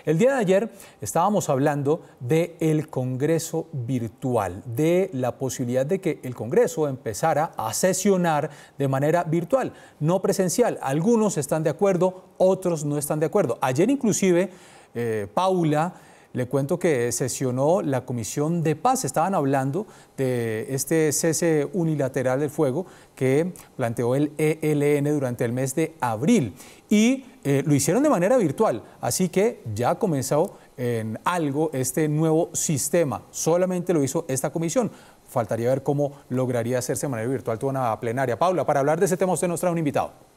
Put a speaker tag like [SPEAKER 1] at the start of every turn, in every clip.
[SPEAKER 1] El día de ayer estábamos hablando del Congreso virtual, de la posibilidad de que el Congreso empezara a sesionar de manera virtual, no presencial. Algunos están de acuerdo, otros no están de acuerdo. Ayer inclusive, Paula, le cuento que sesionó la Comisión de Paz. Estaban hablando de este cese unilateral del fuego que planteó el ELN durante el mes de abril. Y lo hicieron de manera virtual. Así que ya comenzó en algo este nuevo sistema. Solamente lo hizo esta comisión. Faltaría ver cómo lograría hacerse de manera virtual toda una plenaria. Paula, para hablar de ese tema usted nos trae un invitado.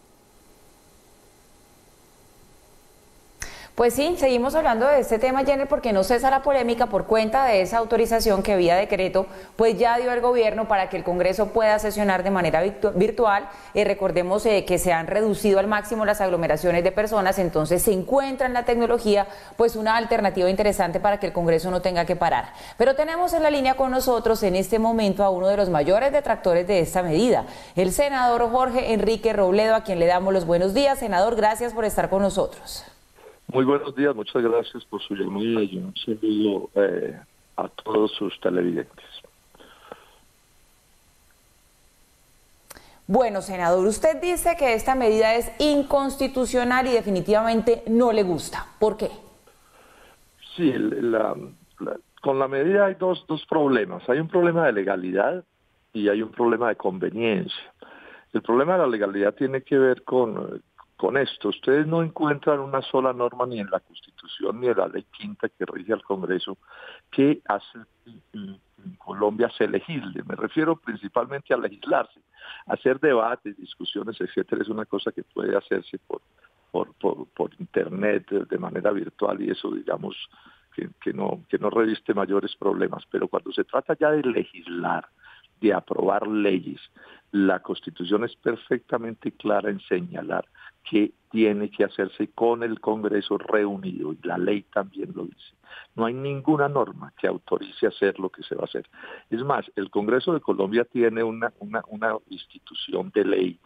[SPEAKER 2] Pues sí, seguimos hablando de este tema, Jenner, porque no cesa la polémica por cuenta de esa autorización que vía decreto pues ya dio el gobierno para que el Congreso pueda sesionar de manera virtual. Recordemos que se han reducido al máximo las aglomeraciones de personas, entonces se encuentra en la tecnología pues una alternativa interesante para que el Congreso no tenga que parar. Pero tenemos en la línea con nosotros en este momento a uno de los mayores detractores de esta medida, el senador Jorge Enrique Robledo, a quien le damos los buenos días. Senador, gracias por estar con nosotros.
[SPEAKER 3] Muy buenos días, muchas gracias por su llamada y un saludo a todos sus televidentes.
[SPEAKER 2] Bueno, senador, usted dice que esta medida es inconstitucional y definitivamente no le gusta. ¿Por qué?
[SPEAKER 3] Sí, con la medida hay dos problemas. Hay un problema de legalidad y hay un problema de conveniencia. El problema de la legalidad tiene que ver con esto. Ustedes no encuentran una sola norma ni en la Constitución ni en la Ley Quinta que rige al Congreso que hace en Colombia se legisle. Me refiero principalmente a legislarse. Hacer debates, discusiones, etcétera, es una cosa que puede hacerse por internet de manera virtual y eso, digamos, que no reviste mayores problemas. Pero cuando se trata ya de legislar, de aprobar leyes, la Constitución es perfectamente clara en señalar que tiene que hacerse con el Congreso reunido, y la ley también lo dice. No hay ninguna norma que autorice hacer lo que se va a hacer. Es más, el Congreso de Colombia tiene una institución de ley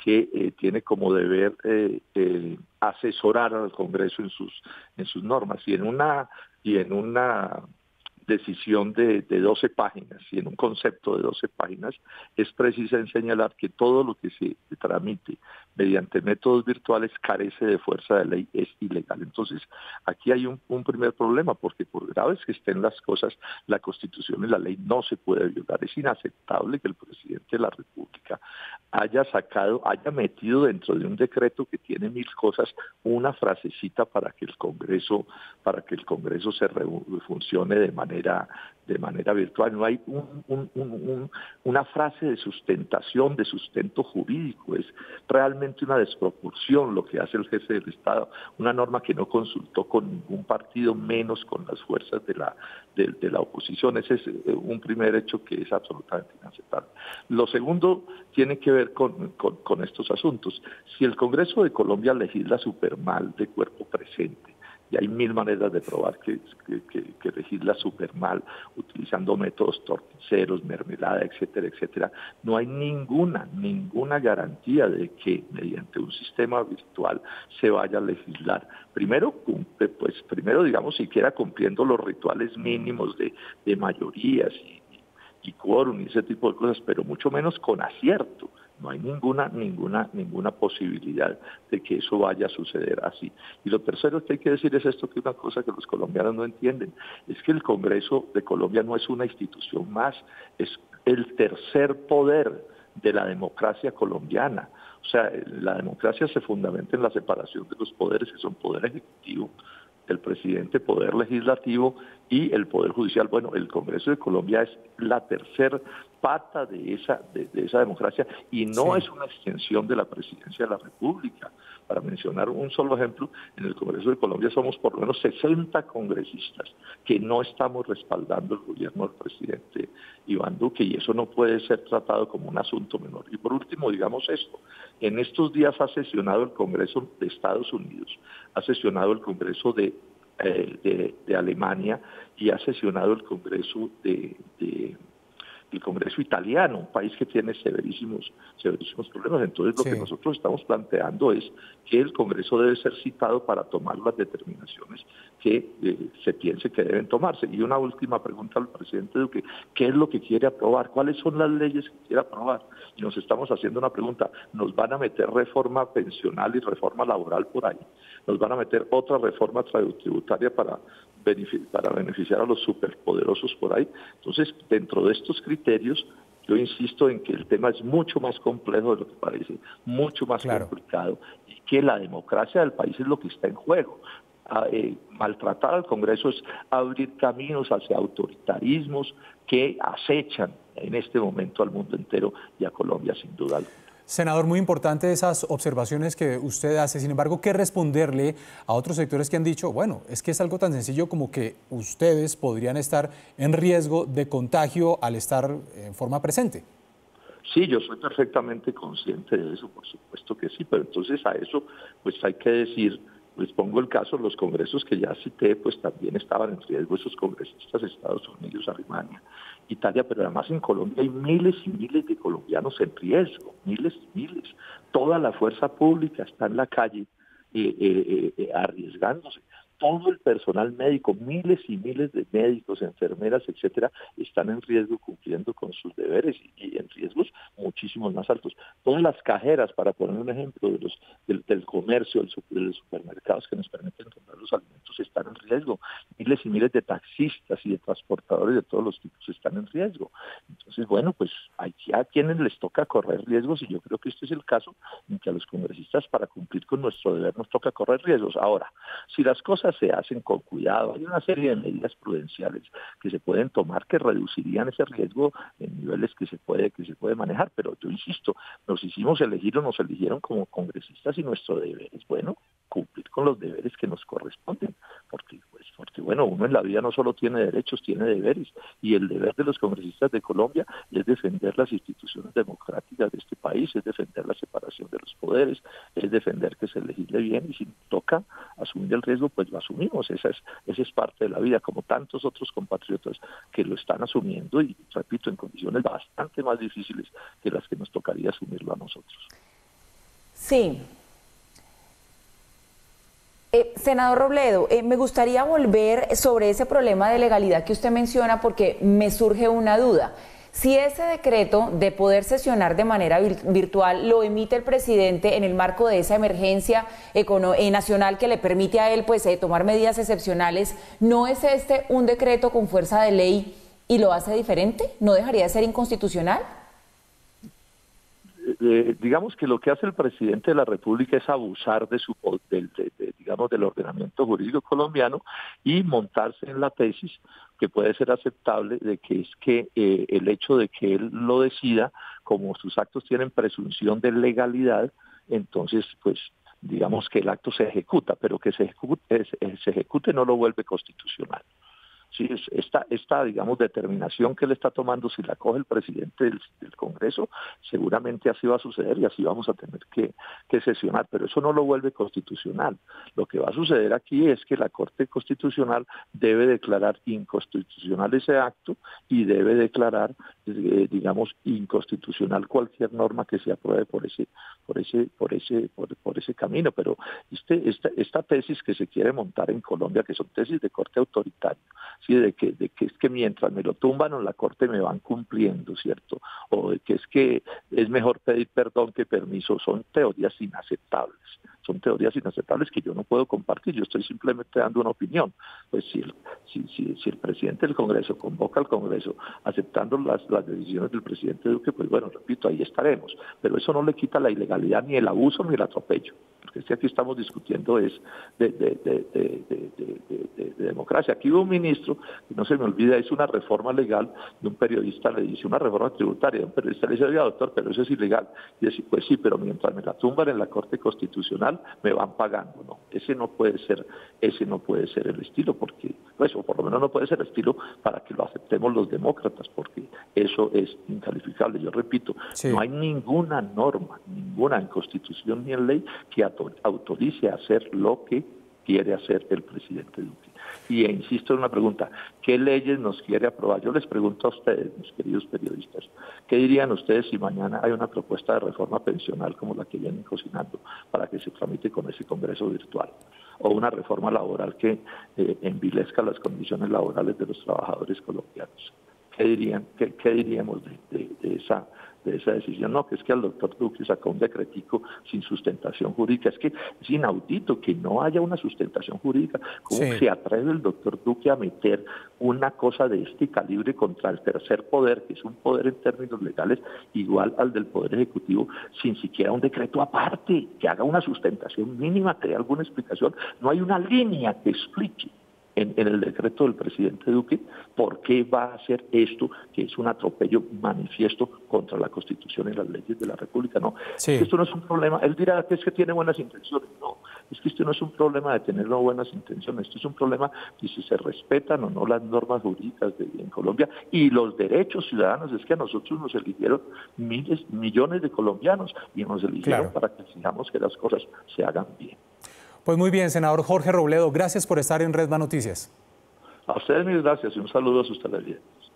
[SPEAKER 3] que tiene como deber asesorar al Congreso en sus normas, y en una decisión de 12 páginas y en un concepto de 12 páginas es precisa en señalar que todo lo que se tramite mediante métodos virtuales carece de fuerza de ley, es ilegal. Entonces, aquí hay un primer problema, porque por graves que estén las cosas, la Constitución y la ley no se puede violar. Es inaceptable que el presidente de la República haya metido dentro de un decreto que tiene 1000 cosas, una frasecita para que el Congreso funcione de manera virtual. No hay una frase de sustentación, de sustento jurídico. Es realmente una desproporción lo que hace el jefe del Estado, una norma que no consultó con ningún partido, menos con las fuerzas de la oposición. Ese es un primer hecho que es absolutamente inaceptable. Lo segundo tiene que ver con estos asuntos. Si el Congreso de Colombia legisla súper mal de cuerpo presente, y hay 1000 maneras de probar que legisla súper mal, utilizando métodos torticeros, mermelada, etcétera, etcétera. No hay ninguna garantía de que mediante un sistema virtual se vaya a legislar. Primero, digamos, siquiera cumpliendo los rituales mínimos de mayorías y quórum y ese tipo de cosas, pero mucho menos con acierto. No hay ninguna posibilidad de que eso vaya a suceder así. Y lo tercero que hay que decir es esto, que es una cosa que los colombianos no entienden, es que el Congreso de Colombia no es una institución más, es el tercer poder de la democracia colombiana. O sea, la democracia se fundamenta en la separación de los poderes, que son poder ejecutivo, el presidente, poder legislativo y el poder judicial. Bueno, el Congreso de Colombia es la tercer pata de esa democracia y no es una extensión de la presidencia de la República. Para mencionar un solo ejemplo, en el Congreso de Colombia somos por lo menos 60 congresistas que no estamos respaldando el gobierno del presidente Iván Duque, y eso no puede ser tratado como un asunto menor. Y por último, digamos esto, en estos días ha sesionado el Congreso de Estados Unidos, ha sesionado el Congreso de Alemania y ha sesionado el Congreso el Congreso italiano, un país que tiene severísimos problemas. Entonces lo que nosotros estamos planteando es que el Congreso debe ser citado para tomar las determinaciones que se piense que deben tomarse. Y una última pregunta al presidente Duque: ¿qué es lo que quiere aprobar? ¿Cuáles son las leyes que quiere aprobar? Y nos estamos haciendo una pregunta: ¿nos van a meter reforma pensional y reforma laboral por ahí? ¿Nos van a meter otra reforma tributaria para beneficiar a los superpoderosos por ahí? Entonces, dentro de estos criterios, yo insisto en que el tema es mucho más complejo de lo que parece, mucho más complicado, y que la democracia del país es lo que está en juego. Maltratar al Congreso es abrir caminos hacia autoritarismos que acechan en este momento al mundo entero y a Colombia, sin duda alguna.
[SPEAKER 1] Senador, muy importante esas observaciones que usted hace. Sin embargo, ¿qué responderle a otros sectores que han dicho, bueno, es que es algo tan sencillo como que ustedes podrían estar en riesgo de contagio al estar en forma presente?
[SPEAKER 3] Sí, yo soy perfectamente consciente de eso, por supuesto que sí, pero entonces a eso pues hay que decir, les pongo el caso, los congresos que ya cité, pues también estaban en riesgo esos congresistas, Estados Unidos, Alemania, Italia, pero además en Colombia hay miles y miles de colombianos en riesgo, miles y miles. Toda la fuerza pública está en la calle arriesgándose. Todo el personal médico, miles y miles de médicos, enfermeras, etcétera, están en riesgo cumpliendo con sus deberes y en riesgos muchísimos más altos. Todas las cajeras, para poner un ejemplo, del comercio, de los supermercados que nos permiten comprar los alimentos, están en riesgo. Miles y miles de taxistas y de transportadores de todos los tipos están en riesgo. Entonces, bueno, pues aquí a quienes les toca correr riesgos, y yo creo que este es el caso en que a los congresistas, para cumplir con nuestro deber, nos toca correr riesgos. Ahora, si las cosas se hacen con cuidado, hay una serie de medidas prudenciales que se pueden tomar que reducirían ese riesgo en niveles que se puede manejar, pero yo insisto, nos hicimos elegir o nos eligieron como congresistas y nuestro deber es, bueno, cumplir con los deberes que nos corresponden, porque bueno, uno en la vida no solo tiene derechos, tiene deberes, y el deber de los congresistas de Colombia es defender las instituciones democráticas de este país, es defender la separación de los poderes, es defender que se legisle bien, y si toca asumir el riesgo, pues lo asumimos. Esa es parte de la vida, como tantos otros compatriotas que lo están asumiendo, y repito, en condiciones bastante más difíciles que las que nos tocaría asumirlo a nosotros.
[SPEAKER 2] Sí. Senador Robledo, me gustaría volver sobre ese problema de legalidad que usted menciona, porque me surge una duda. Si ese decreto de poder sesionar de manera virtual lo emite el presidente en el marco de esa emergencia nacional que le permite a él pues tomar medidas excepcionales, ¿no es este un decreto con fuerza de ley y lo hace diferente? ¿No dejaría de ser inconstitucional?
[SPEAKER 3] Digamos que lo que hace el presidente de la República es abusar del ordenamiento jurídico colombiano y montarse en la tesis que puede ser aceptable de que es que el hecho de que él lo decida, como sus actos tienen presunción de legalidad, entonces pues digamos que el acto se ejecuta, pero que se ejecute no lo vuelve constitucional. Sí, esta digamos, determinación que él está tomando, si la coge el presidente del Congreso, seguramente así va a suceder y así vamos a tener que sesionar, pero eso no lo vuelve constitucional. Lo que va a suceder aquí es que la Corte Constitucional debe declarar inconstitucional ese acto y debe declarar, digamos, inconstitucional cualquier norma que se apruebe por ese camino. Pero esta tesis que se quiere montar en Colombia, que son tesis de corte autoritario, ¿sí? de que es que mientras me lo tumban en la Corte me van cumpliendo, ¿cierto? O de que es mejor pedir perdón que permiso, son teorías inaceptables. Son teorías inaceptables que yo no puedo compartir, yo estoy simplemente dando una opinión. Pues si el presidente del Congreso convoca al Congreso aceptando las decisiones del presidente Duque, pues bueno, repito, ahí estaremos. Pero eso no le quita la ilegalidad, ni el abuso, ni el atropello. Porque aquí estamos discutiendo es de democracia. Aquí hubo un ministro, que no se me olvida, hizo una reforma legal, y un periodista le dice, una reforma tributaria, un periodista le dice, oiga, doctor, pero eso es ilegal. Y dice, pues sí, pero mientras me la tumban en la Corte Constitucional, me van pagando. No, ese no puede ser el estilo, porque pues, o por lo menos no puede ser el estilo para que lo aceptemos los demócratas, porque eso es incalificable. Yo repito, sí, no hay ninguna norma, ninguna en Constitución ni en ley que autorice a hacer lo que quiere hacer el presidente Duque. Y insisto en una pregunta, ¿qué leyes nos quiere aprobar? Yo les pregunto a ustedes, mis queridos periodistas, ¿qué dirían ustedes si mañana hay una propuesta de reforma pensional como la que vienen cocinando para que se tramite con ese Congreso virtual? O una reforma laboral que envilezca las condiciones laborales de los trabajadores colombianos. ¿Qué diríamos de esa decisión? No, que es que el doctor Duque sacó un decretico sin sustentación jurídica. Es que es inaudito que no haya una sustentación jurídica. ¿Cómo se atreve el doctor Duque a meter una cosa de este calibre contra el tercer poder, que es un poder en términos legales igual al del Poder Ejecutivo, sin siquiera un decreto aparte, que haga una sustentación mínima, que dé alguna explicación? No hay una línea que explique en el decreto del presidente Duque por qué va a hacer esto, que es un atropello manifiesto contra la Constitución y las leyes de la República. No,
[SPEAKER 1] sí.
[SPEAKER 3] Esto no es un problema. Él dirá que es que tiene buenas intenciones. No, es que esto no es un problema de tener buenas intenciones. Esto es un problema de si se respetan o no las normas jurídicas en Colombia y los derechos ciudadanos. Es que a nosotros nos eligieron millones de colombianos y nos eligieron para que exijamos que las cosas se hagan bien.
[SPEAKER 1] Pues muy bien, senador Jorge Robledo, gracias por estar en Redman Noticias.
[SPEAKER 3] A ustedes mil gracias y un saludo a sus televidentes.